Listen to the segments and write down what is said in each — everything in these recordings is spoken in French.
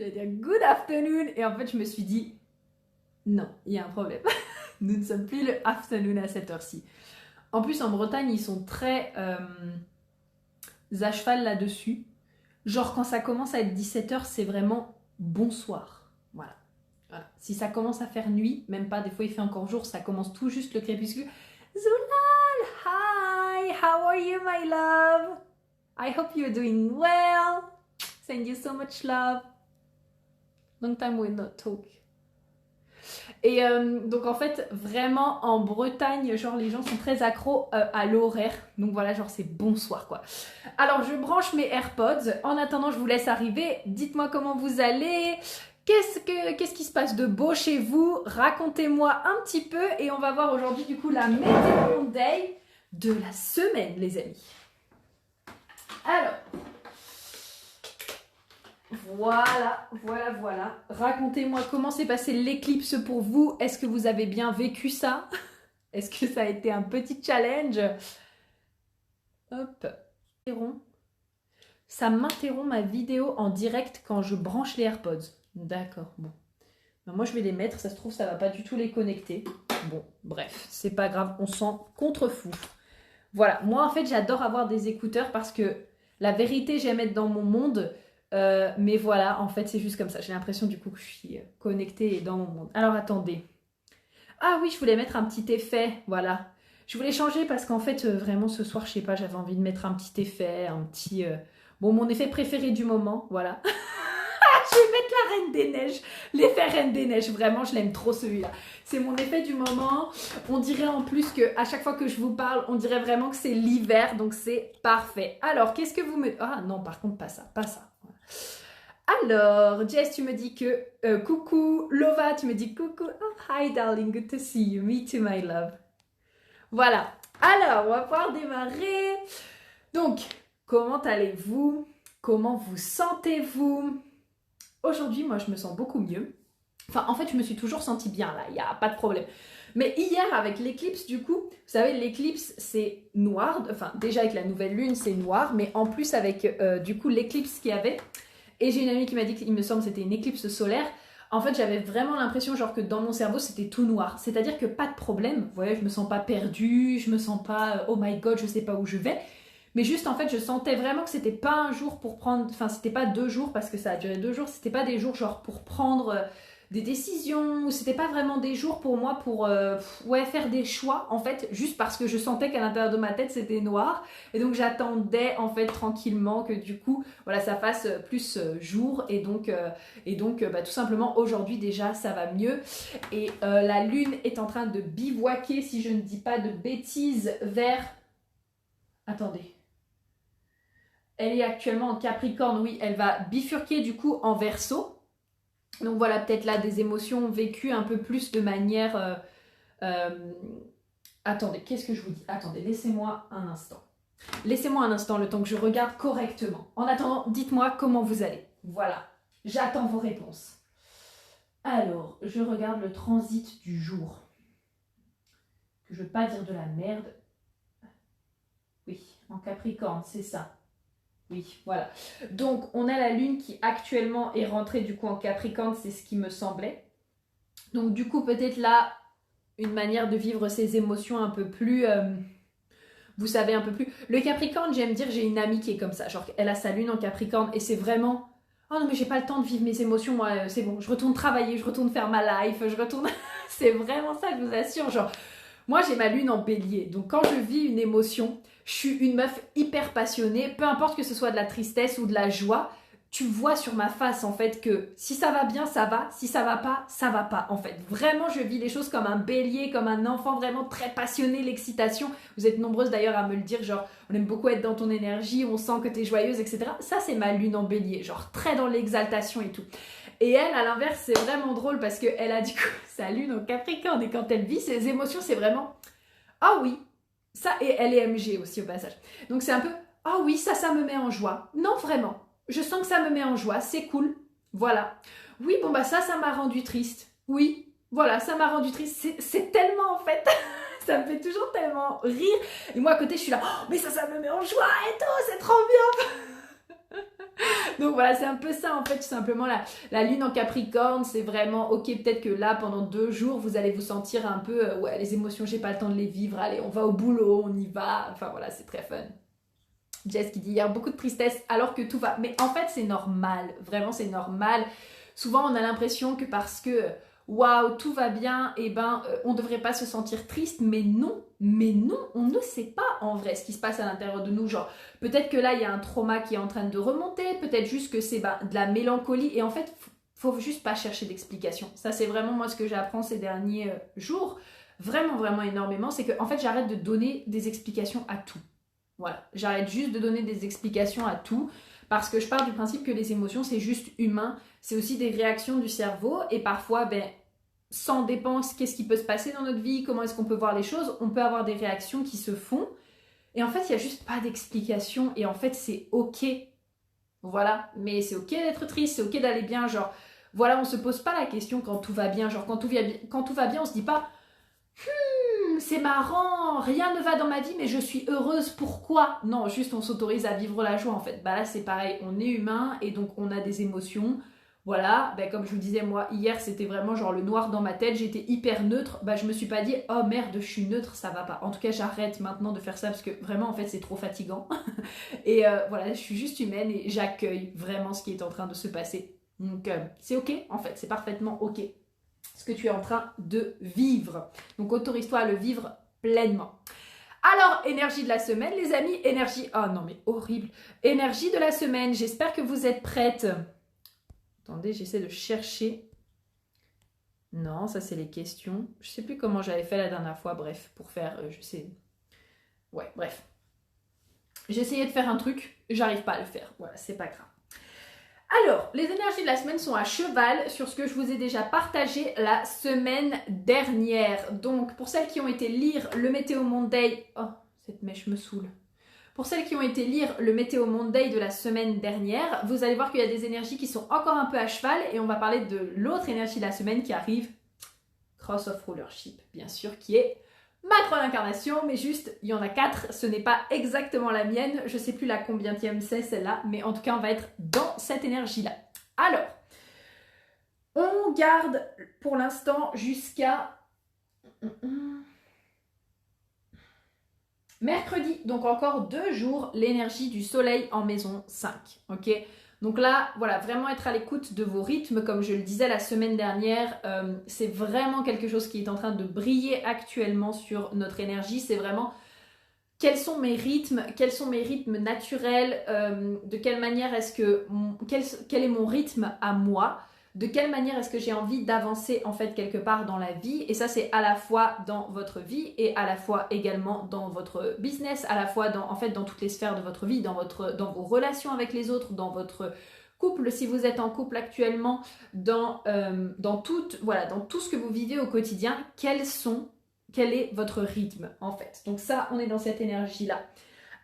j'allais dire good afternoon, et en fait je me suis dit, non, il y a un problème. Nous ne sommes plus le afternoon à cette heure-ci. En plus, en Bretagne, ils sont très à cheval là-dessus. Genre, quand ça commence à être 17h, c'est vraiment bonsoir. Voilà. Voilà. Si ça commence à faire nuit, même pas, des fois il fait encore jour, ça commence tout juste le crépuscule. Zulal, hi, how are you, my love? I hope you're doing well. Send you so much love. Long time we not talk. Et donc en fait, vraiment en Bretagne, genre les gens sont très accros à l'horaire. Donc voilà, genre c'est bonsoir quoi. Alors je branche mes AirPods. En attendant, je vous laisse arriver. Dites-moi comment vous allez. Qu'est-ce qui se passe de beau chez vous? Racontez-moi un petit peu. Et on va voir aujourd'hui du coup la météo day de la semaine, les amis. Alors... Voilà. Racontez-moi comment s'est passé l'éclipse pour vous. Est-ce que vous avez bien vécu ça? Est-ce que ça a été un petit challenge? Hop. Ça m'interrompt ma vidéo en direct quand je branche les AirPods. D'accord, bon. Ben moi, je vais les mettre. Ça se trouve, ça va pas du tout les connecter. Bon, bref, c'est pas grave. On s'en contrefou. Voilà. Moi, en fait, j'adore avoir des écouteurs parce que la vérité, j'aime être dans mon monde. Mais voilà, en fait, c'est juste comme ça. J'ai l'impression du coup que je suis connectée et dans mon monde. Alors, attendez. Ah oui, je voulais mettre un petit effet, voilà. Je voulais changer parce qu'en fait, vraiment, ce soir, je sais pas, j'avais envie de mettre un petit effet, un petit... Bon, mon effet préféré du moment, voilà. Je vais mettre la Reine des Neiges. L'effet Reine des Neiges, vraiment, je l'aime trop celui-là. C'est mon effet du moment. On dirait en plus qu'à chaque fois que je vous parle, on dirait vraiment que c'est l'hiver, donc c'est parfait. Alors, qu'est-ce que vous me... Ah non, par contre, pas ça, pas ça. Alors, Jess, tu me dis que coucou. Lova, tu me dis coucou. Oh, hi darling, good to see you. Me too, my love. Voilà. Alors, on va pouvoir démarrer. Donc, comment allez-vous? Comment vous sentez-vous? Aujourd'hui, moi, je me sens beaucoup mieux. Enfin, en fait, je me suis toujours sentie bien, là. Il n'y a pas de problème. Mais hier, avec l'éclipse, du coup, vous savez, l'éclipse, c'est noir. Enfin, déjà, avec la nouvelle lune, c'est noir. Mais en plus, avec, du coup, l'éclipse qu'il y avait... Et j'ai une amie qui m'a dit qu'il me semble que c'était une éclipse solaire. En fait, j'avais vraiment l'impression genre que dans mon cerveau, c'était tout noir. C'est-à-dire que pas de problème. Vous voyez, je me sens pas perdue, je me sens pas oh my god, je sais pas où je vais. Mais juste, en fait, je sentais vraiment que c'était pas un jour pour prendre... Enfin, c'était pas 2 jours parce que ça a duré 2 jours. C'était pas des jours genre pour prendre des décisions. C'était pas vraiment des jours pour moi pour faire des choix, en fait. Juste parce que je sentais qu'à l'intérieur de ma tête, c'était noir. Et donc, j'attendais, en fait, tranquillement que du coup, voilà, ça fasse plus jour. Et donc tout simplement, aujourd'hui, déjà, ça va mieux. Et la lune est en train de bivouaquer, si je ne dis pas de bêtises, vers... Attendez. Elle est actuellement en Capricorne, oui, elle va bifurquer du coup en Verseau. Donc voilà, peut-être là des émotions vécues un peu plus de manière... Attendez, qu'est-ce que je vous dis? Attendez, laissez-moi un instant. Laissez-moi un instant, le temps que je regarde correctement. En attendant, dites-moi comment vous allez. Voilà, j'attends vos réponses. Alors, je regarde le transit du jour. Que je ne veux pas dire de la merde. Oui, en Capricorne, c'est ça. Oui, voilà. Donc, on a la lune qui actuellement est rentrée du coup en Capricorne, c'est ce qui me semblait. Donc, du coup, peut-être là, une manière de vivre ses émotions un peu plus... vous savez, un peu plus... Le Capricorne, j'aime dire, j'ai une amie qui est comme ça. Genre, elle a sa lune en Capricorne et c'est vraiment... Oh non, mais j'ai pas le temps de vivre mes émotions, moi, c'est bon. Je retourne travailler, je retourne faire ma life, je retourne... C'est vraiment ça, je vous assure. Genre, moi, j'ai ma lune en bélier. Donc, quand je vis une émotion... Je suis une meuf hyper passionnée, peu importe que ce soit de la tristesse ou de la joie, tu vois sur ma face en fait que si ça va bien, ça va, si ça va pas en fait. Vraiment, je vis les choses comme un bélier, comme un enfant vraiment très passionné, l'excitation. Vous êtes nombreuses d'ailleurs à me le dire, genre on aime beaucoup être dans ton énergie, on sent que t'es joyeuse, etc. Ça c'est ma lune en bélier, genre très dans l'exaltation et tout. Et elle, à l'inverse, c'est vraiment drôle parce qu'elle a du coup sa lune en Capricorne et quand elle vit ses émotions, c'est vraiment « Ah oui !» Ça, et elle est MG aussi au passage. Donc c'est un peu, ah oui, ça me met en joie. Non, vraiment. Je sens que ça me met en joie, c'est cool. Voilà. Oui, bon bah ça m'a rendu triste. Oui, voilà, ça m'a rendu triste. C'est tellement en fait, ça me fait toujours tellement rire. Et moi à côté, je suis là, oh, mais ça me met en joie et tout, c'est trop bien. Donc voilà, c'est un peu ça en fait, tout simplement la lune en Capricorne, c'est vraiment ok, peut-être que là pendant 2 jours vous allez vous sentir un peu ouais, les émotions j'ai pas le temps de les vivre, allez on va au boulot, on y va, enfin voilà, c'est très fun. Jess qui dit il y a beaucoup de tristesse alors que tout va, mais en fait c'est normal, vraiment c'est normal. Souvent on a l'impression que parce que waouh tout va bien, et on devrait pas se sentir triste, mais non, on ne sait pas en vrai ce qui se passe à l'intérieur de nous, genre peut-être que là il y a un trauma qui est en train de remonter, peut-être juste que c'est de la mélancolie, et en fait faut juste pas chercher d'explication. Ça c'est vraiment moi ce que j'apprends ces derniers jours, vraiment vraiment énormément, c'est que en fait j'arrête de donner des explications à tout. Voilà, j'arrête juste de donner des explications à tout, parce que je pars du principe que les émotions c'est juste humain, c'est aussi des réactions du cerveau, et parfois sans dépense, qu'est-ce qui peut se passer dans notre vie, comment est-ce qu'on peut voir les choses, on peut avoir des réactions qui se font, et en fait il n'y a juste pas d'explication, et en fait c'est ok, voilà, mais c'est ok d'être triste, c'est ok d'aller bien, genre voilà, on se pose pas la question quand tout va bien, genre quand tout va bien on se dit pas c'est marrant, rien ne va dans ma vie, mais je suis heureuse, pourquoi? Non, juste on s'autorise à vivre la joie en fait. Bah là c'est pareil, on est humain et donc on a des émotions. Voilà, comme je vous disais, moi hier c'était vraiment genre le noir dans ma tête, j'étais hyper neutre, je me suis pas dit oh merde je suis neutre, ça va pas. En tout cas j'arrête maintenant de faire ça parce que vraiment en fait c'est trop fatigant. Et voilà, je suis juste humaine et j'accueille vraiment ce qui est en train de se passer. Donc c'est ok en fait, c'est parfaitement ok ce que tu es en train de vivre. Donc autorise-toi à le vivre pleinement. Alors, énergie de la semaine, les amis, énergie... Oh non, mais horrible. Énergie de la semaine, j'espère que vous êtes prêtes. Attendez, j'essaie de chercher. Non, ça c'est les questions. Je sais plus comment j'avais fait la dernière fois, bref, pour faire... je sais... Ouais, bref. J'ai essayé de faire un truc, j'arrive pas à le faire. Voilà, c'est pas grave. Alors, les énergies de la semaine sont à cheval sur ce que je vous ai déjà partagé la semaine dernière. Donc, pour celles qui ont été lire le Météo Monday... Oh, cette mèche me saoule. Pour celles qui ont été lire le Météo Monday de la semaine dernière, vous allez voir qu'il y a des énergies qui sont encore un peu à cheval et on va parler de l'autre énergie de la semaine qui arrive, Cross of Rulership, bien sûr, qui est ma troisième incarnation, mais juste, il y en a 4, ce n'est pas exactement la mienne, je ne sais plus la combienième c'est celle-là, mais en tout cas, on va être dans cette énergie-là. Alors, on garde pour l'instant jusqu'à mercredi, donc encore 2 jours, l'énergie du soleil en maison 5, ok ? Donc là, voilà, vraiment être à l'écoute de vos rythmes, comme je le disais la semaine dernière, c'est vraiment quelque chose qui est en train de briller actuellement sur notre énergie, c'est vraiment quels sont mes rythmes naturels, de quelle manière est-ce que, quel est mon rythme à moi, de quelle manière est-ce que j'ai envie d'avancer en fait quelque part dans la vie, et ça c'est à la fois dans votre vie et à la fois également dans votre business, à la fois dans toutes les sphères de votre vie, dans vos relations avec les autres, dans votre couple si vous êtes en couple actuellement, dans tout ce que vous vivez au quotidien, quel est votre rythme en fait. Donc ça, on est dans cette énergie-là.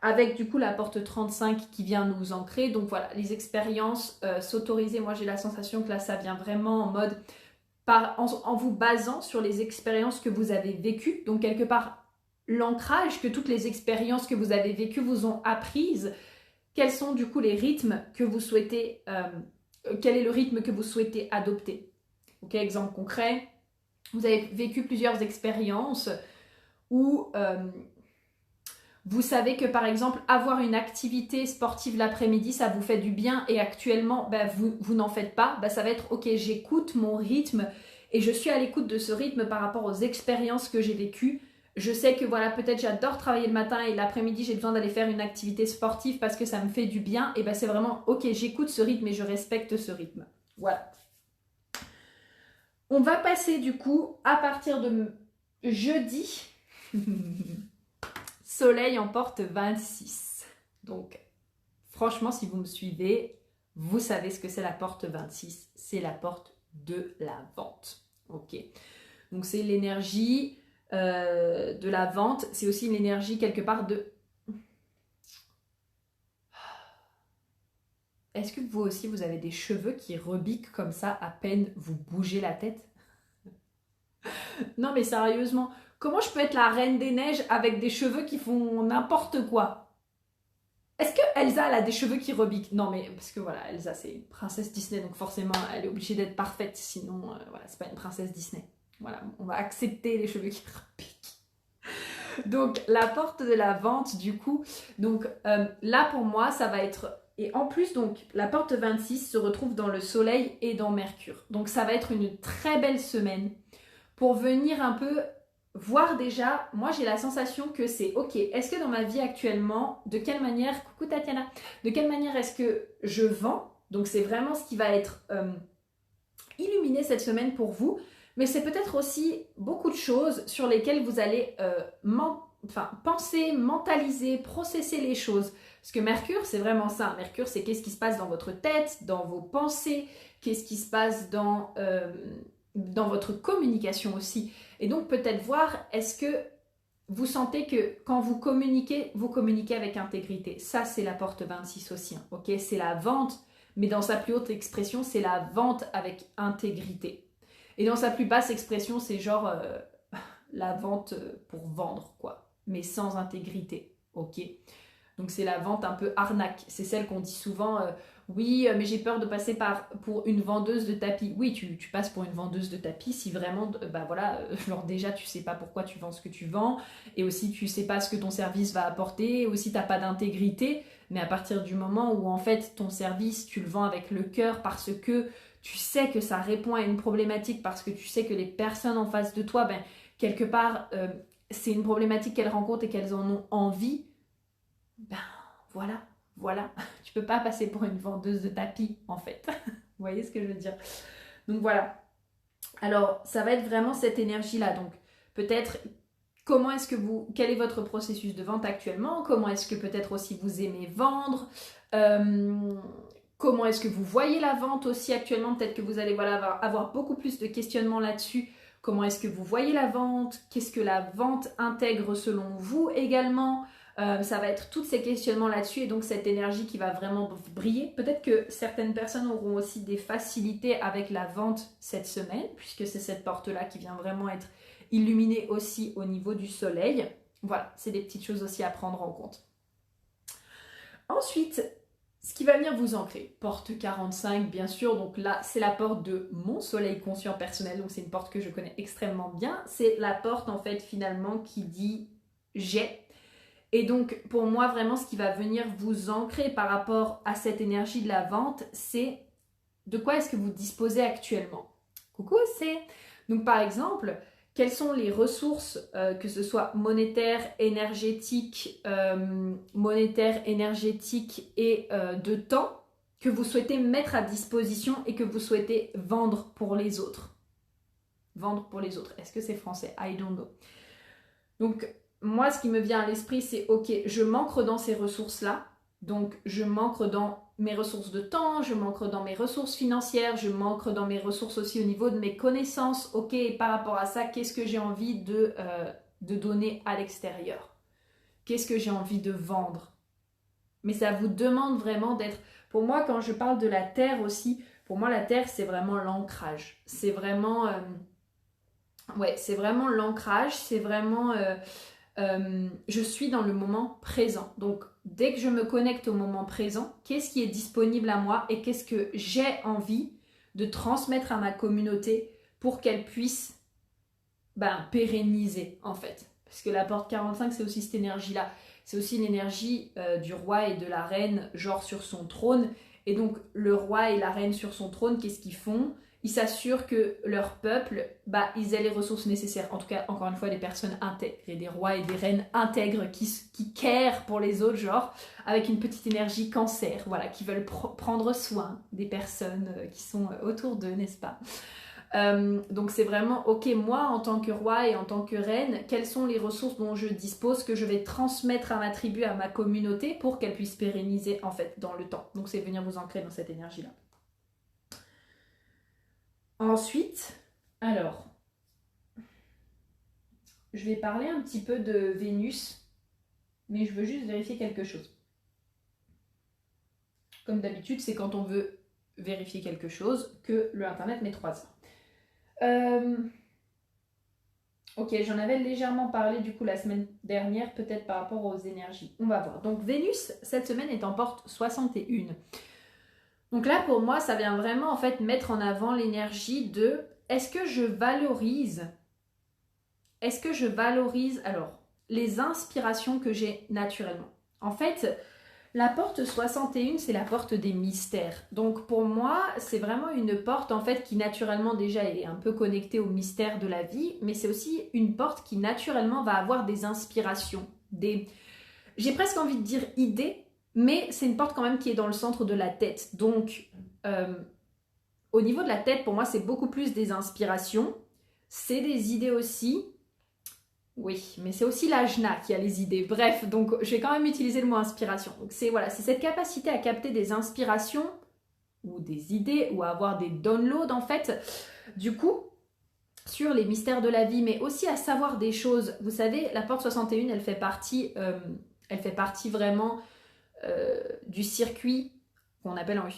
Avec du coup la porte 35 qui vient nous ancrer. Donc voilà, les expériences, s'autoriser. Moi j'ai la sensation que là ça vient vraiment en mode, en vous basant sur les expériences que vous avez vécues. Donc quelque part, l'ancrage que toutes les expériences que vous avez vécues vous ont apprises. Quels sont du coup les rythmes que vous souhaitez, quel est le rythme que vous souhaitez adopter. Ok, exemple concret. Vous avez vécu plusieurs expériences où vous savez que par exemple avoir une activité sportive l'après-midi ça vous fait du bien et actuellement vous n'en faites pas, ça va être ok, j'écoute mon rythme et je suis à l'écoute de ce rythme par rapport aux expériences que j'ai vécues. Je sais que voilà, peut-être j'adore travailler le matin et l'après-midi j'ai besoin d'aller faire une activité sportive parce que ça me fait du bien, et c'est vraiment ok, j'écoute ce rythme et je respecte ce rythme. Voilà. On va passer du coup à partir de jeudi. Soleil en porte 26. Donc, franchement, si vous me suivez, vous savez ce que c'est la porte 26. C'est la porte de la vente. Ok. Donc, c'est l'énergie de la vente. C'est aussi une énergie quelque part de... Est-ce que vous aussi, vous avez des cheveux qui rebiquent comme ça à peine vous bougez la tête? Non mais sérieusement, comment je peux être la reine des neiges avec des cheveux qui font n'importe quoi? Est-ce que Elsa elle a des cheveux qui rebiquent? Non mais parce que voilà, Elsa c'est une princesse Disney donc forcément elle est obligée d'être parfaite sinon voilà, c'est pas une princesse Disney. Voilà, on va accepter les cheveux qui rebiquent. Donc la porte de la vente du coup, donc là pour moi ça va être et en plus donc la porte 26 se retrouve dans le soleil et dans Mercure. Donc ça va être une très belle semaine pour venir un peu voir déjà, moi j'ai la sensation que c'est ok, est-ce que dans ma vie actuellement, de quelle manière, coucou Tatiana, de quelle manière est-ce que je vends? Donc c'est vraiment ce qui va être illuminé cette semaine pour vous, mais c'est peut-être aussi beaucoup de choses sur lesquelles vous allez penser, mentaliser, processer les choses. Parce que Mercure, c'est vraiment ça. Mercure, c'est qu'est-ce qui se passe dans votre tête, dans vos pensées, qu'est-ce qui se passe dans votre communication aussi. Et donc peut-être voir, est-ce que vous sentez que quand vous communiquez avec intégrité. Ça, c'est la porte 26 aussi. Hein, ok, c'est la vente, mais dans sa plus haute expression, c'est la vente avec intégrité. Et dans sa plus basse expression, c'est genre la vente pour vendre, quoi, mais sans intégrité. Ok. Donc c'est la vente un peu arnaque. C'est celle qu'on dit souvent, oui, mais j'ai peur de passer pour une vendeuse de tapis. Oui, tu passes pour une vendeuse de tapis si vraiment, bah voilà, genre déjà tu sais pas pourquoi tu vends ce que tu vends, et aussi tu sais pas ce que ton service va apporter, et aussi t'as pas d'intégrité, mais à partir du moment où en fait ton service, tu le vends avec le cœur parce que tu sais que ça répond à une problématique, parce que tu sais que les personnes en face de toi, ben, quelque part, c'est une problématique qu'elles rencontrent et qu'elles en ont envie, ben voilà, voilà. Tu peux pas passer pour une vendeuse de tapis en fait. Vous voyez ce que je veux dire? Donc voilà. Alors ça va être vraiment cette énergie-là. Donc peut-être quel est votre processus de vente actuellement? Comment est-ce que peut-être aussi vous aimez vendre? Comment est-ce que vous voyez la vente aussi actuellement? Peut-être que vous allez voilà, avoir beaucoup plus de questionnements là-dessus. Comment est-ce que vous voyez la vente? Qu'est-ce que la vente intègre selon vous également? Ça va être tous ces questionnements là-dessus et donc cette énergie qui va vraiment briller. Peut-être que certaines personnes auront aussi des facilités avec la vente cette semaine, puisque c'est cette porte-là qui vient vraiment être illuminée aussi au niveau du soleil. Voilà, c'est des petites choses aussi à prendre en compte. Ensuite, ce qui va venir vous ancrer, porte 45 bien sûr, donc là c'est la porte de mon soleil conscient personnel, donc c'est une porte que je connais extrêmement bien, c'est la porte en fait finalement qui dit j'ai. Et donc pour moi vraiment ce qui va venir vous ancrer par rapport à cette énergie de la vente, c'est de quoi est-ce que vous disposez actuellement. Coucou c'est. Donc par exemple, quelles sont les ressources, que ce soit monétaires, énergétiques et de temps, que vous souhaitez mettre à disposition et que vous souhaitez vendre pour les autres. Vendre pour les autres. Est-ce que c'est français? I don't know. Donc, moi, ce qui me vient à l'esprit, c'est ok, je m'ancre dans ces ressources-là. Donc, je m'ancre dans mes ressources de temps, je m'ancre dans mes ressources financières, je m'ancre dans mes ressources aussi au niveau de mes connaissances. Ok, et par rapport à ça, qu'est-ce que j'ai envie de donner à l'extérieur? Qu'est-ce que j'ai envie de vendre? Mais ça vous demande vraiment d'être... Pour moi, quand je parle de la terre aussi, pour moi, la terre, c'est vraiment l'ancrage. C'est vraiment... ouais, c'est vraiment l'ancrage, c'est vraiment... je suis dans le moment présent. Donc, dès que je me connecte au moment présent, qu'est-ce qui est disponible à moi et qu'est-ce que j'ai envie de transmettre à ma communauté pour qu'elle puisse pérenniser, en fait. Parce que la porte 45, c'est aussi cette énergie-là. C'est aussi l'énergie du roi et de la reine, genre sur son trône. Et donc, le roi et la reine sur son trône, qu'est-ce qu'ils font? Ils s'assurent que leur peuple, ils aient les ressources nécessaires. En tout cas, encore une fois, des personnes intègres et des rois et des reines intègres qui carent pour les autres, genre, avec une petite énergie cancer, voilà, qui veulent prendre soin des personnes qui sont autour d'eux, n'est-ce pas? Donc c'est vraiment, ok, moi en tant que roi et en tant que reine, quelles sont les ressources dont je dispose que je vais transmettre à ma tribu, à ma communauté pour qu'elle puisse pérenniser en fait dans le temps. Donc c'est venir vous ancrer dans cette énergie-là. Ensuite, alors, je vais parler un petit peu de Vénus, mais je veux juste vérifier quelque chose. Comme d'habitude, c'est quand on veut vérifier quelque chose que le internet met 3 heures. Ok, j'en avais légèrement parlé du coup la semaine dernière, peut-être par rapport aux énergies. On va voir. Donc Vénus, cette semaine, est en porte 61. Donc là, pour moi, ça vient vraiment en fait mettre en avant l'énergie de est-ce que je valorise alors les inspirations que j'ai naturellement. En fait, la porte 61, c'est la porte des mystères. Donc pour moi, c'est vraiment une porte en fait qui naturellement déjà est un peu connectée au mystère de la vie, mais c'est aussi une porte qui naturellement va avoir des inspirations, j'ai presque envie de dire idées, mais c'est une porte quand même qui est dans le centre de la tête. Donc euh, au niveau de la tête, pour moi, c'est beaucoup plus des inspirations, c'est des idées aussi. Oui, mais c'est aussi l'ajna qui a les idées. Bref, donc je vais quand même utiliser le mot inspiration. Donc c'est voilà, c'est cette capacité à capter des inspirations ou des idées ou à avoir des downloads en fait. Du coup, sur les mystères de la vie, mais aussi à savoir des choses. Vous savez, la porte 61, elle fait partie vraiment du circuit qu'on appelle en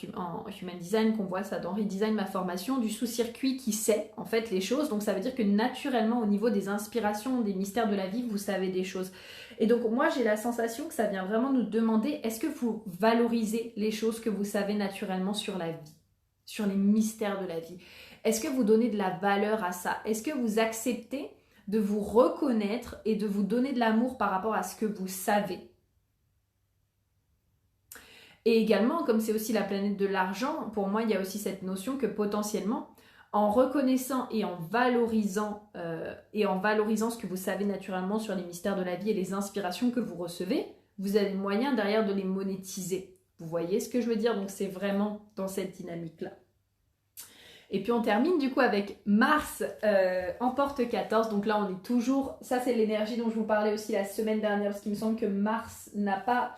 Human Design, qu'on voit ça dans Redesign ma formation, du sous-circuit qui sait en fait les choses. Donc ça veut dire que naturellement au niveau des inspirations, des mystères de la vie, vous savez des choses. Et donc moi j'ai la sensation que ça vient vraiment nous demander, est-ce que vous valorisez les choses que vous savez naturellement sur la vie, sur les mystères de la vie? Est-ce que vous donnez de la valeur à ça? Est-ce que vous acceptez de vous reconnaître et de vous donner de l'amour par rapport à ce que vous savez? Et également, comme c'est aussi la planète de l'argent, pour moi, il y a aussi cette notion que potentiellement, en reconnaissant et en valorisant ce que vous savez naturellement sur les mystères de la vie et les inspirations que vous recevez, vous avez le moyen derrière de les monétiser. Vous voyez ce que je veux dire? Donc c'est vraiment dans cette dynamique-là. Et puis on termine du coup avec Mars en porte 14. Donc là on est toujours, ça c'est l'énergie dont je vous parlais aussi la semaine dernière, parce qu'il me semble que Mars n'a pas...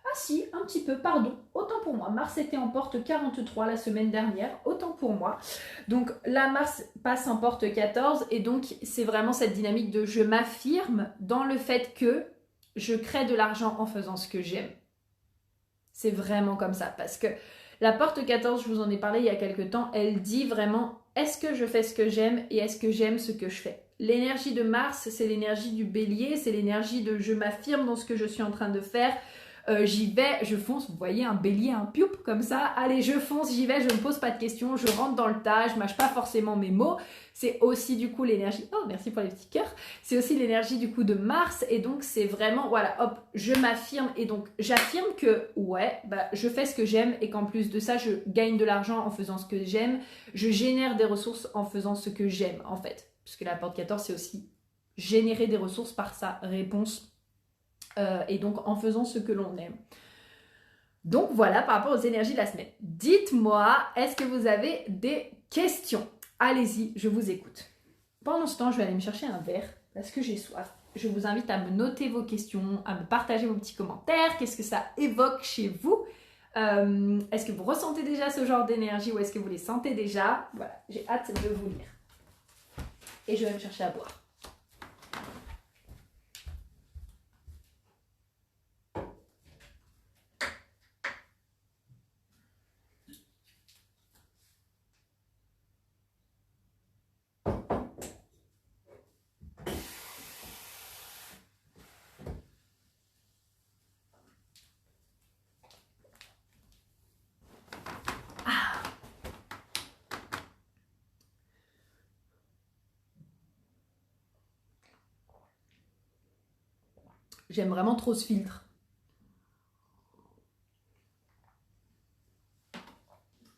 Ah si, un petit peu, pardon, autant pour moi. Mars était en porte 43 la semaine dernière, autant pour moi. Donc là, Mars passe en porte 14 et donc c'est vraiment cette dynamique de je m'affirme dans le fait que je crée de l'argent en faisant ce que j'aime. C'est vraiment comme ça parce que la porte 14, je vous en ai parlé il y a quelques temps, elle dit vraiment est-ce que je fais ce que j'aime et est-ce que j'aime ce que je fais. L'énergie de Mars, c'est l'énergie du bélier, c'est l'énergie de je m'affirme dans ce que je suis en train de faire. J'y vais, je fonce, vous voyez un bélier, un pioup comme ça, allez je fonce, j'y vais, je ne pose pas de questions, je rentre dans le tas, je mâche pas forcément mes mots. C'est aussi du coup l'énergie, oh merci pour les petits cœurs, c'est aussi l'énergie du coup de Mars et donc c'est vraiment, voilà, hop, je m'affirme et donc j'affirme que ouais, bah, je fais ce que j'aime et qu'en plus de ça, je gagne de l'argent en faisant ce que j'aime, je génère des ressources en faisant ce que j'aime en fait, puisque la porte 14 c'est aussi générer des ressources par sa réponse et donc en faisant ce que l'on aime. Donc voilà par rapport aux énergies de la semaine. Dites-moi, est-ce que vous avez des questions? Allez-y, je vous écoute. Pendant ce temps, je vais aller me chercher un verre parce que j'ai soif. Je vous invite à me noter vos questions, à me partager vos petits commentaires. Qu'est-ce que ça évoque chez vous? Est-ce que vous ressentez déjà ce genre d'énergie ou est-ce que vous les sentez déjà? Voilà, j'ai hâte de vous lire. Et je vais me chercher à boire. J'aime vraiment trop ce filtre.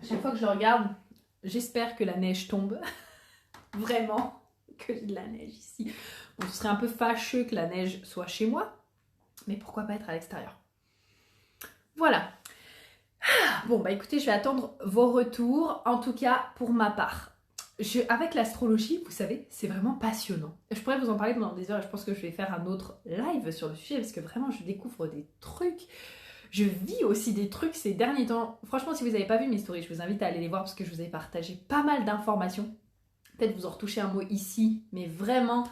Chaque fois que je le regarde, j'espère que la neige tombe. Vraiment, que j'ai de la neige ici. Bon, ce serait un peu fâcheux que la neige soit chez moi, mais pourquoi pas être à l'extérieur? Voilà. Bon, bah écoutez, je vais attendre vos retours, en tout cas pour ma part. Avec l'astrologie, vous savez, c'est vraiment passionnant. Je pourrais vous en parler pendant des heures et je pense que je vais faire un autre live sur le sujet parce que vraiment, je découvre des trucs. Je vis aussi des trucs ces derniers temps. Franchement, si vous n'avez pas vu mes stories, je vous invite à aller les voir parce que je vous ai partagé pas mal d'informations. Peut-être vous en retouchez un mot ici, mais vraiment,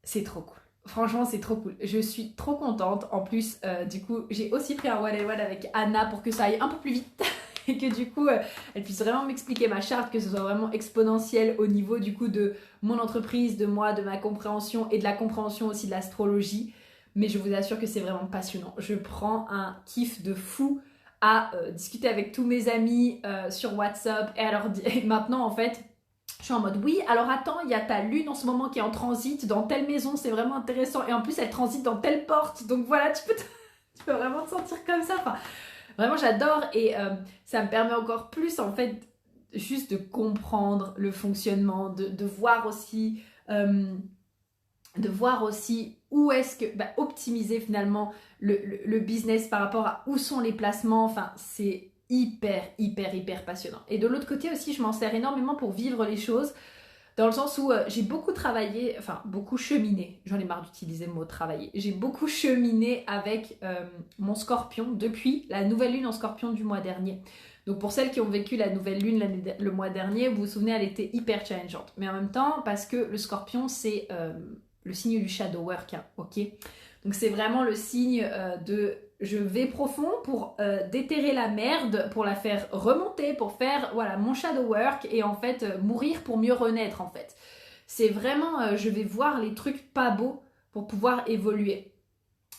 c'est trop cool. Franchement, c'est trop cool. Je suis trop contente. En plus, du coup, j'ai aussi pris un one-on-one avec Anna pour que ça aille un peu plus vite. et que du coup, elle puisse vraiment m'expliquer ma charte, que ce soit vraiment exponentiel au niveau du coup de mon entreprise, de moi, de ma compréhension et de la compréhension aussi de l'astrologie. Mais je vous assure que c'est vraiment passionnant. Je prends un kiff de fou à discuter avec tous mes amis sur WhatsApp et alors et maintenant en fait je suis en mode oui alors attends il y a ta lune en ce moment qui est en transit dans telle maison, c'est vraiment intéressant et en plus elle transite dans telle porte donc voilà tu peux vraiment te sentir comme ça, enfin vraiment j'adore et ça me permet encore plus en fait juste de comprendre le fonctionnement, de voir aussi où est-ce que optimiser finalement le business par rapport à où sont les placements. Enfin, c'est hyper passionnant. Et de l'autre côté aussi, je m'en sers énormément pour vivre les choses, dans le sens où j'ai beaucoup travaillé, enfin beaucoup cheminé, j'en ai marre d'utiliser le mot travailler, j'ai beaucoup cheminé avec mon scorpion depuis la nouvelle lune en scorpion du mois dernier. Donc pour celles qui ont vécu la nouvelle lune le mois dernier, vous vous souvenez, elle était hyper challengeante. Mais en même temps, parce que le scorpion, c'est le signe du shadow work, hein, ok. Donc c'est vraiment le signe de je vais profond pour déterrer la merde, pour la faire remonter, pour faire voilà mon shadow work et en fait mourir pour mieux renaître en fait. C'est vraiment je vais voir les trucs pas beaux pour pouvoir évoluer.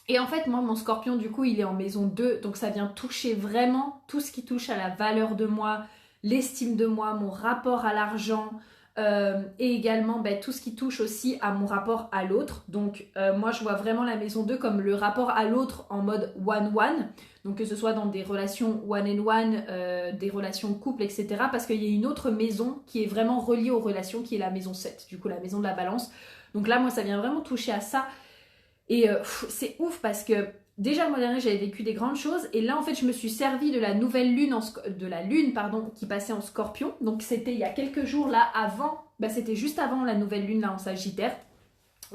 Et en fait moi mon scorpion du coup il est en maison 2 donc ça vient toucher vraiment tout ce qui touche à la valeur de moi, l'estime de moi, mon rapport à l'argent, et également tout ce qui touche aussi à mon rapport à l'autre. Donc moi je vois vraiment la maison 2 comme le rapport à l'autre en mode one-one, donc que ce soit dans des relations one-and-one, des relations couple, etc. Parce qu'il y a une autre maison qui est vraiment reliée aux relations, qui est la maison 7, du coup la maison de la balance. Donc là moi ça vient vraiment toucher à ça. Et c'est ouf parce que déjà le mois dernier j'avais vécu des grandes choses et là en fait je me suis servi de la nouvelle lune, de la lune pardon, qui passait en scorpion. Donc c'était il y a quelques jours là avant, c'était juste avant la nouvelle lune là en sagittaire.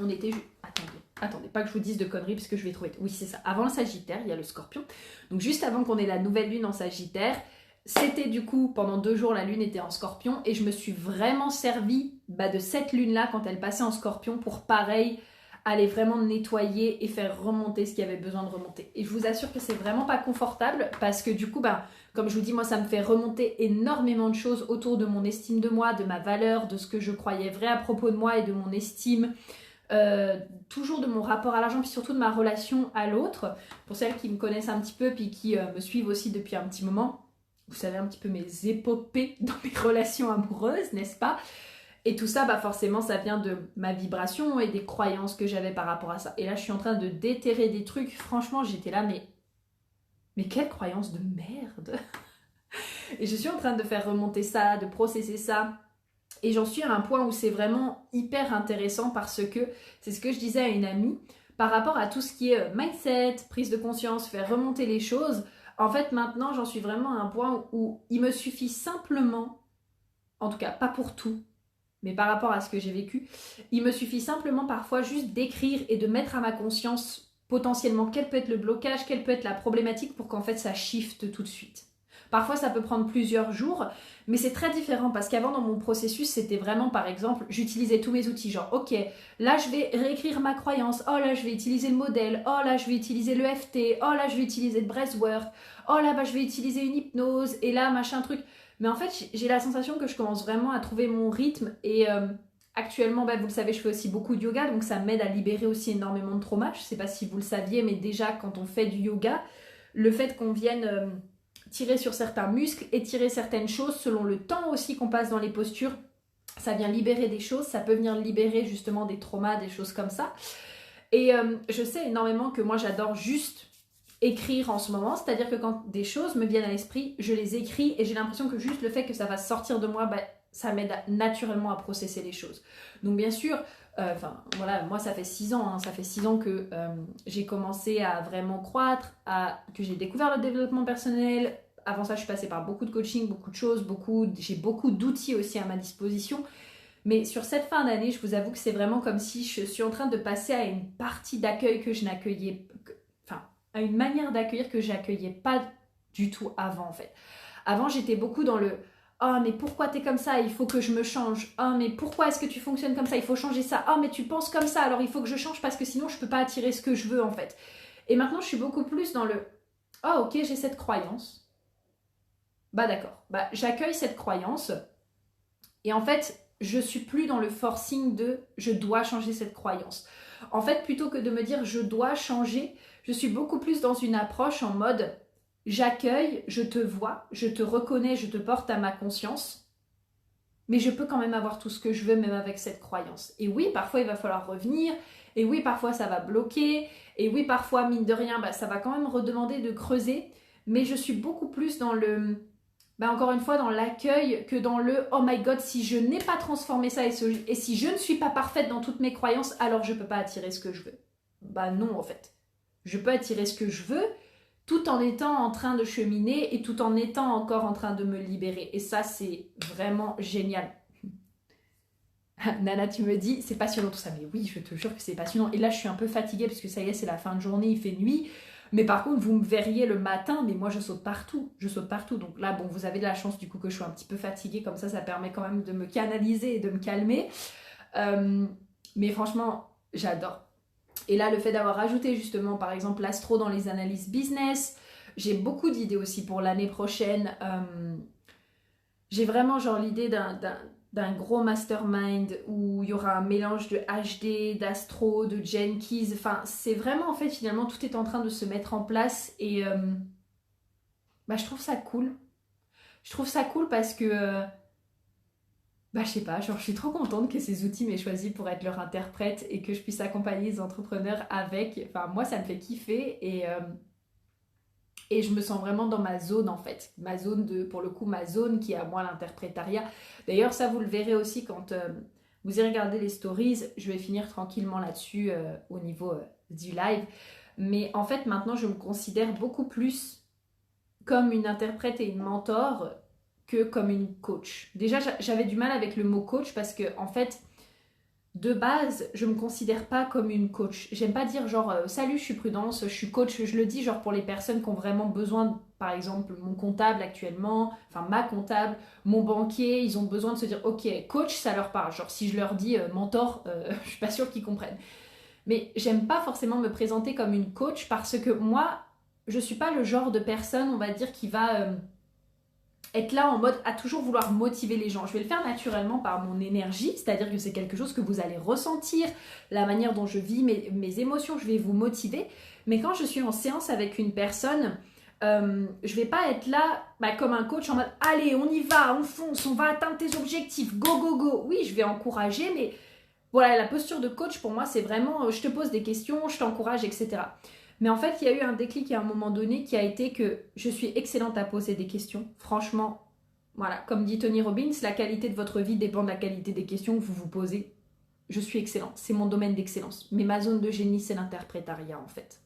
On était... Attendez, pas que je vous dise de conneries parce que je vais trouver... Oui c'est ça, avant le sagittaire il y a le scorpion. Donc juste avant qu'on ait la nouvelle lune en sagittaire, c'était du coup pendant 2 jours la lune était en scorpion et je me suis vraiment servi de cette lune là quand elle passait en scorpion pour pareil aller vraiment nettoyer et faire remonter ce qui avait besoin de remonter. Et je vous assure que c'est vraiment pas confortable parce que du coup, comme je vous dis, moi ça me fait remonter énormément de choses autour de mon estime de moi, de ma valeur, de ce que je croyais vrai à propos de moi et de mon estime, toujours de mon rapport à l'argent, puis surtout de ma relation à l'autre. Pour celles qui me connaissent un petit peu, puis qui me suivent aussi depuis un petit moment, vous savez un petit peu mes épopées dans mes relations amoureuses, n'est-ce pas ? Et tout ça, forcément, ça vient de ma vibration et des croyances que j'avais par rapport à ça. Et là, je suis en train de déterrer des trucs. Franchement, j'étais là, mais quelle croyance de merde. Et je suis en train de faire remonter ça, de processer ça. Et j'en suis à un point où c'est vraiment hyper intéressant parce que, c'est ce que je disais à une amie, par rapport à tout ce qui est mindset, prise de conscience, faire remonter les choses, en fait, maintenant, j'en suis vraiment à un point où il me suffit simplement, en tout cas pas pour tout, mais par rapport à ce que j'ai vécu, il me suffit simplement parfois juste d'écrire et de mettre à ma conscience potentiellement quel peut être le blocage, quelle peut être la problématique pour qu'en fait ça shift tout de suite. Parfois ça peut prendre plusieurs jours, mais c'est très différent parce qu'avant dans mon processus c'était vraiment par exemple, j'utilisais tous mes outils genre ok, là je vais réécrire ma croyance, oh là je vais utiliser le modèle, oh là je vais utiliser le FT, oh là je vais utiliser le breathwork, oh là je vais utiliser une hypnose et là machin truc. Mais en fait, j'ai la sensation que je commence vraiment à trouver mon rythme et actuellement, vous le savez, je fais aussi beaucoup de yoga, donc ça m'aide à libérer aussi énormément de trauma. Je ne sais pas si vous le saviez, mais déjà quand on fait du yoga, le fait qu'on vienne tirer sur certains muscles, étirer certaines choses selon le temps aussi qu'on passe dans les postures, ça vient libérer des choses, ça peut venir libérer justement des traumas, des choses comme ça. Et je sais énormément que moi j'adore juste écrire en ce moment, c'est-à-dire que quand des choses me viennent à l'esprit, je les écris et j'ai l'impression que juste le fait que ça va sortir de moi, ça m'aide naturellement à processer les choses. Donc bien sûr, moi ça fait 6 ans, ça fait 6 ans que j'ai commencé à vraiment croître, que j'ai découvert le développement personnel. Avant ça, je suis passée par beaucoup de coaching, beaucoup de choses, j'ai beaucoup d'outils aussi à ma disposition. Mais sur cette fin d'année, je vous avoue que c'est vraiment comme si je suis en train de passer à une partie d'accueil que je n'accueillais, à une manière d'accueillir que j'accueillais pas du tout avant en fait. Avant j'étais beaucoup dans le « Oh mais pourquoi t'es comme ça, il faut que je me change. Oh mais pourquoi est-ce que tu fonctionnes comme ça, il faut changer ça. Oh mais tu penses comme ça, alors il faut que je change parce que sinon je peux pas attirer ce que je veux en fait. » Et maintenant je suis beaucoup plus dans le « Oh ok, j'ai cette croyance. Bah d'accord, bah j'accueille cette croyance et en fait, je suis plus dans le forcing de je dois changer cette croyance. En fait, plutôt que de me dire je dois changer, je suis beaucoup plus dans une approche en mode j'accueille, je te vois, je te reconnais, je te porte à ma conscience, mais je peux quand même avoir tout ce que je veux même avec cette croyance. Et oui, parfois il va falloir revenir, et oui, parfois ça va bloquer, et oui, parfois, mine de rien, bah, ça va quand même redemander de creuser, mais je suis beaucoup plus dans le, bah, encore une fois, dans l'accueil que dans le oh my god, si je n'ai pas transformé ça et si je ne suis pas parfaite dans toutes mes croyances, alors je ne peux pas attirer ce que je veux. Bah non, en fait. Je peux attirer ce que je veux tout en étant en train de cheminer et tout en étant encore en train de me libérer. Et ça, c'est vraiment génial. Nana, tu me dis, c'est passionnant tout ça. Mais oui, je te jure que c'est passionnant. Et là, je suis un peu fatiguée parce que ça y est, c'est la fin de journée, il fait nuit. Mais par contre, vous me verriez le matin, mais moi, je saute partout. Je saute partout. Donc là, bon, vous avez de la chance du coup que je sois un petit peu fatiguée. Comme ça permet quand même de me canaliser et de me calmer. Mais franchement, j'adore. Et là, le fait d'avoir ajouté justement, par exemple, l'astro dans les analyses business, j'ai beaucoup d'idées aussi pour l'année prochaine. J'ai vraiment genre l'idée d'un gros mastermind où il y aura un mélange de HD, d'astro, de Jenkins. Enfin, c'est vraiment en fait finalement tout est en train de se mettre en place et bah, je trouve ça cool. Je trouve ça cool parce que bah, je sais pas, genre je suis trop contente que ces outils m'aient choisi pour être leur interprète et que je puisse accompagner les entrepreneurs avec. Enfin, moi, ça me fait kiffer et je me sens vraiment dans ma zone en fait. Ma zone de, pour le coup, ma zone qui est à moi l'interprétariat. D'ailleurs, ça, vous le verrez aussi quand vous irez regarder les stories. Je vais finir tranquillement là-dessus au niveau du live. Mais en fait, maintenant, je me considère beaucoup plus comme une interprète et une mentor que comme une coach. Déjà, j'avais du mal avec le mot coach parce que, en fait, de base, je me considère pas comme une coach. J'aime pas dire genre salut, je suis Prudence, je suis coach. Je le dis genre pour les personnes qui ont vraiment besoin, par exemple, mon comptable actuellement, enfin ma comptable, mon banquier, ils ont besoin de se dire ok, coach, ça leur parle. Genre si je leur dis mentor, je suis pas sûre qu'ils comprennent. Mais j'aime pas forcément me présenter comme une coach parce que moi, je suis pas le genre de personne, on va dire, qui va être là en mode à toujours vouloir motiver les gens. Je vais le faire naturellement par mon énergie, c'est-à-dire que c'est quelque chose que vous allez ressentir, la manière dont je vis mes émotions, je vais vous motiver. Mais quand je suis en séance avec une personne, je vais pas être là comme un coach en mode allez, on y va, on fonce, on va atteindre tes objectifs, go, go, go. Oui, je vais encourager, mais voilà, la posture de coach pour moi, c'est vraiment je te pose des questions, je t'encourage, etc. Mais en fait, il y a eu un déclic à un moment donné qui a été que je suis excellente à poser des questions. Franchement, voilà, comme dit Tony Robbins, la qualité de votre vie dépend de la qualité des questions que vous vous posez. Je suis excellente, c'est mon domaine d'excellence. Mais ma zone de génie, c'est l'interprétariat en fait.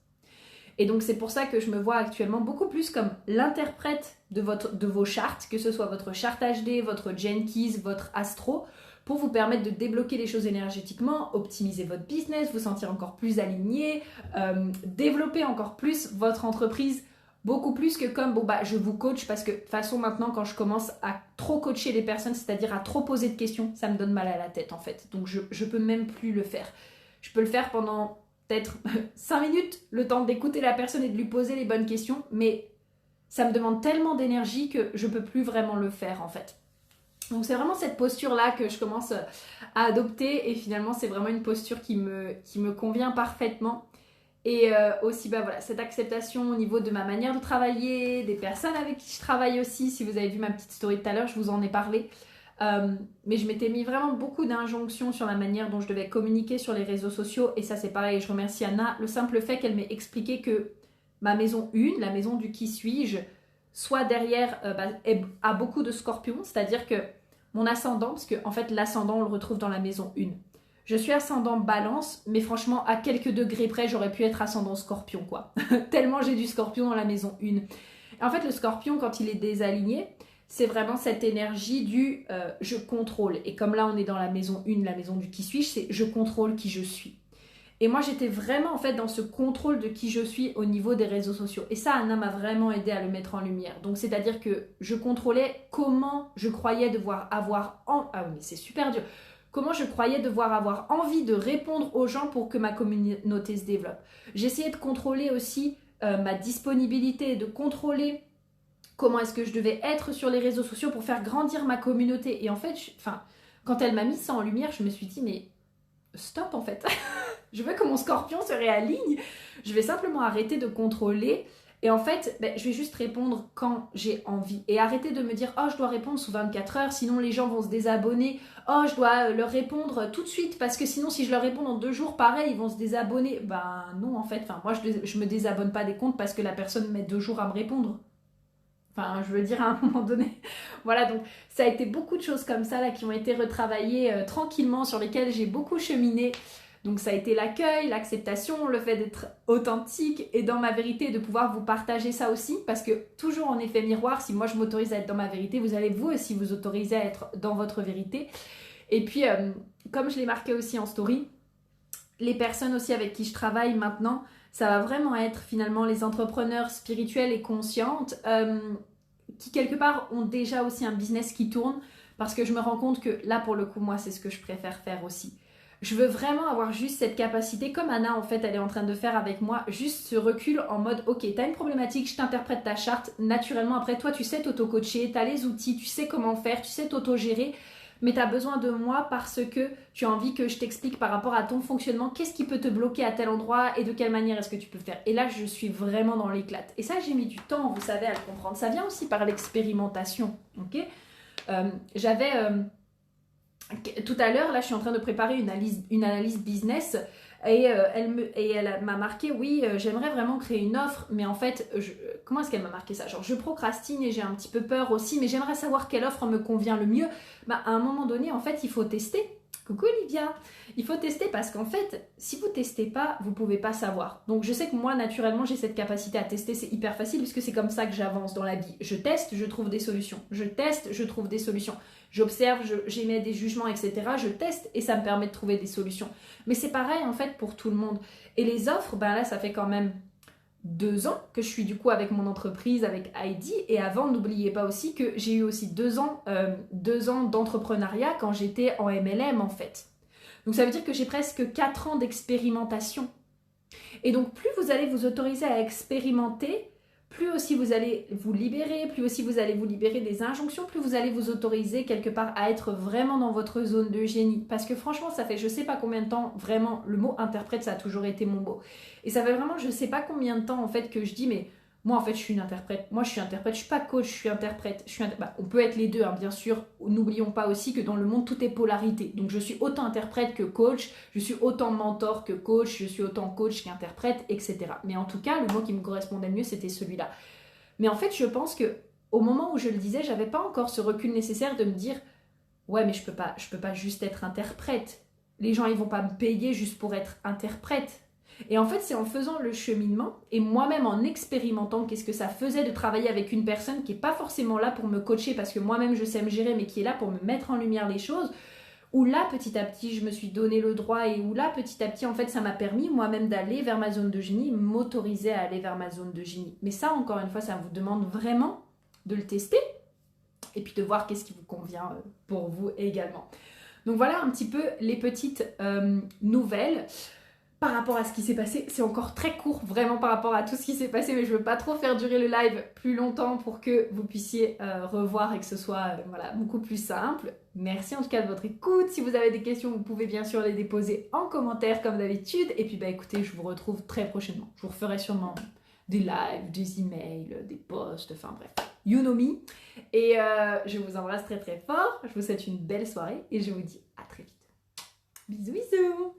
Et donc c'est pour ça que je me vois actuellement beaucoup plus comme l'interprète de vos chartes, que ce soit votre charte HD, votre Jenkins, votre Astro, pour vous permettre de débloquer les choses énergétiquement, optimiser votre business, vous sentir encore plus aligné, développer encore plus votre entreprise, beaucoup plus que comme bon bah je vous coach parce que de toute façon maintenant quand je commence à trop coacher les personnes, c'est-à-dire à trop poser de questions, ça me donne mal à la tête en fait. Donc je peux même plus le faire. Je peux le faire pendant peut-être 5 minutes, le temps d'écouter la personne et de lui poser les bonnes questions, mais ça me demande tellement d'énergie que je peux plus vraiment le faire en fait. Donc c'est vraiment cette posture-là que je commence à adopter et finalement c'est vraiment une posture qui me convient parfaitement. Et aussi bah voilà, cette acceptation au niveau de ma manière de travailler, des personnes avec qui je travaille aussi. Si vous avez vu ma petite story tout à l'heure, je vous en ai parlé. Mais je m'étais mis vraiment beaucoup d'injonctions sur la manière dont je devais communiquer sur les réseaux sociaux. Et ça c'est pareil, je remercie Anna. Le simple fait qu'elle m'ait expliqué que ma maison 1, la maison du qui suis-je, soit derrière a beaucoup de scorpions. C'est-à-dire que mon ascendant, parce que en fait l'ascendant on le retrouve dans la maison 1. Je suis ascendant balance, mais franchement à quelques degrés près j'aurais pu être ascendant scorpion quoi. Tellement j'ai du scorpion dans la maison 1. En fait le scorpion quand il est désaligné, c'est vraiment cette énergie du je contrôle. Et comme là on est dans la maison 1, la maison du qui suis-je, c'est je contrôle qui je suis. Et moi j'étais vraiment en fait dans ce contrôle de qui je suis au niveau des réseaux sociaux. Et ça Anna m'a vraiment aidé à le mettre en lumière. Donc c'est à dire que je contrôlais comment je croyais devoir avoir ah oui mais c'est super dur. Comment je croyais devoir avoir envie de répondre aux gens pour que ma communauté se développe. J'essayais de contrôler aussi ma disponibilité, de contrôler comment est-ce que je devais être sur les réseaux sociaux pour faire grandir ma communauté. Et en fait, quand elle m'a mis ça en lumière, je me suis dit, mais stop en fait. Je veux que mon scorpion se réaligne. Je vais simplement arrêter de contrôler. Et en fait, je vais juste répondre quand j'ai envie. Et arrêter de me dire, oh, je dois répondre sous 24 heures, sinon les gens vont se désabonner. Oh, je dois leur répondre tout de suite, parce que sinon, si je leur réponds dans 2 jours, pareil, ils vont se désabonner. Ben non, en fait, moi, je me désabonne pas des comptes parce que la personne met 2 jours à me répondre. Enfin, je veux dire, à un moment donné. Voilà, donc ça a été beaucoup de choses comme ça, là, qui ont été retravaillées tranquillement, sur lesquelles j'ai beaucoup cheminé. Donc ça a été l'accueil, l'acceptation, le fait d'être authentique et dans ma vérité, de pouvoir vous partager ça aussi, parce que toujours en effet miroir, si moi je m'autorise à être dans ma vérité, vous allez vous aussi vous autoriser à être dans votre vérité. Et puis, comme je l'ai marqué aussi en story, les personnes aussi avec qui je travaille maintenant, ça va vraiment être finalement les entrepreneurs spirituels et conscientes qui quelque part ont déjà aussi un business qui tourne, parce que je me rends compte que là pour le coup, moi c'est ce que je préfère faire aussi. Je veux vraiment avoir juste cette capacité, comme Anna en fait elle est en train de faire avec moi, juste ce recul en mode ok, t'as une problématique, je t'interprète ta charte, naturellement après toi tu sais t'auto-coacher, t'as les outils, tu sais comment faire, tu sais t'auto-gérer, mais t'as besoin de moi parce que tu as envie que je t'explique par rapport à ton fonctionnement, qu'est-ce qui peut te bloquer à tel endroit et de quelle manière est-ce que tu peux le faire. Et là je suis vraiment dans l'éclate. Et ça j'ai mis du temps, vous savez, à le comprendre. Ça vient aussi par l'expérimentation, ok. J'avais... tout à l'heure, là, je suis en train de préparer une analyse business et elle m'a marqué, oui, j'aimerais vraiment créer une offre, mais en fait, comment est-ce qu'elle m'a marqué ça? Genre, je procrastine et j'ai un petit peu peur aussi, mais j'aimerais savoir quelle offre me convient le mieux. À un moment donné, en fait, il faut tester. Coucou Olivia, il faut tester parce qu'en fait, si vous testez pas, vous pouvez pas savoir. Donc je sais que moi, naturellement, j'ai cette capacité à tester, c'est hyper facile puisque c'est comme ça que j'avance dans la vie. Je teste, je trouve des solutions. Je teste, je trouve des solutions. J'observe, j'émets des jugements, etc. Je teste et ça me permet de trouver des solutions. Mais c'est pareil en fait pour tout le monde. Et les offres, là, ça fait quand même 2 ans que je suis du coup avec mon entreprise, avec Heidi. Et avant, n'oubliez pas aussi que j'ai eu aussi 2 ans d'entrepreneuriat quand j'étais en MLM en fait. Donc ça veut dire que j'ai presque 4 ans d'expérimentation. Et donc plus vous allez vous autoriser à expérimenter, plus aussi vous allez vous libérer, plus aussi vous allez vous libérer des injonctions, plus vous allez vous autoriser quelque part à être vraiment dans votre zone de génie. Parce que franchement, ça fait je sais pas combien de temps, vraiment, le mot interprète, ça a toujours été mon mot. Et ça fait vraiment je sais pas combien de temps en fait que je dis, mais moi en fait je suis une interprète. Moi je suis interprète, je suis pas coach, je suis interprète. On peut être les deux, hein, bien sûr. N'oublions pas aussi que dans le monde tout est polarité. Donc je suis autant interprète que coach, je suis autant mentor que coach, je suis autant coach qu'interprète, etc. Mais en tout cas, le mot qui me correspondait le mieux, c'était celui-là. Mais en fait, je pense que au moment où je le disais, j'avais pas encore ce recul nécessaire de me dire ouais, mais je peux pas juste être interprète. Les gens, ils vont pas me payer juste pour être interprète. Et en fait, c'est en faisant le cheminement et moi-même en expérimentant qu'est-ce que ça faisait de travailler avec une personne qui n'est pas forcément là pour me coacher parce que moi-même je sais me gérer, mais qui est là pour me mettre en lumière les choses, où là, petit à petit, je me suis donné le droit et où là, petit à petit, en fait, ça m'a permis moi-même d'aller vers ma zone de génie, m'autoriser à aller vers ma zone de génie. Mais ça, encore une fois, ça vous demande vraiment de le tester et puis de voir qu'est-ce qui vous convient pour vous également. Donc voilà un petit peu les petites nouvelles. Par rapport à ce qui s'est passé, c'est encore très court vraiment par rapport à tout ce qui s'est passé, mais je veux pas trop faire durer le live plus longtemps pour que vous puissiez revoir et que ce soit voilà, beaucoup plus simple. Merci en tout cas de votre écoute. Si vous avez des questions, vous pouvez bien sûr les déposer en commentaire comme d'habitude. Et puis écoutez, je vous retrouve très prochainement. Je vous referai sûrement des lives, des emails, des posts, enfin bref, you know me. Et je vous embrasse très très fort. Je vous souhaite une belle soirée et je vous dis à très vite. Bisous bisous.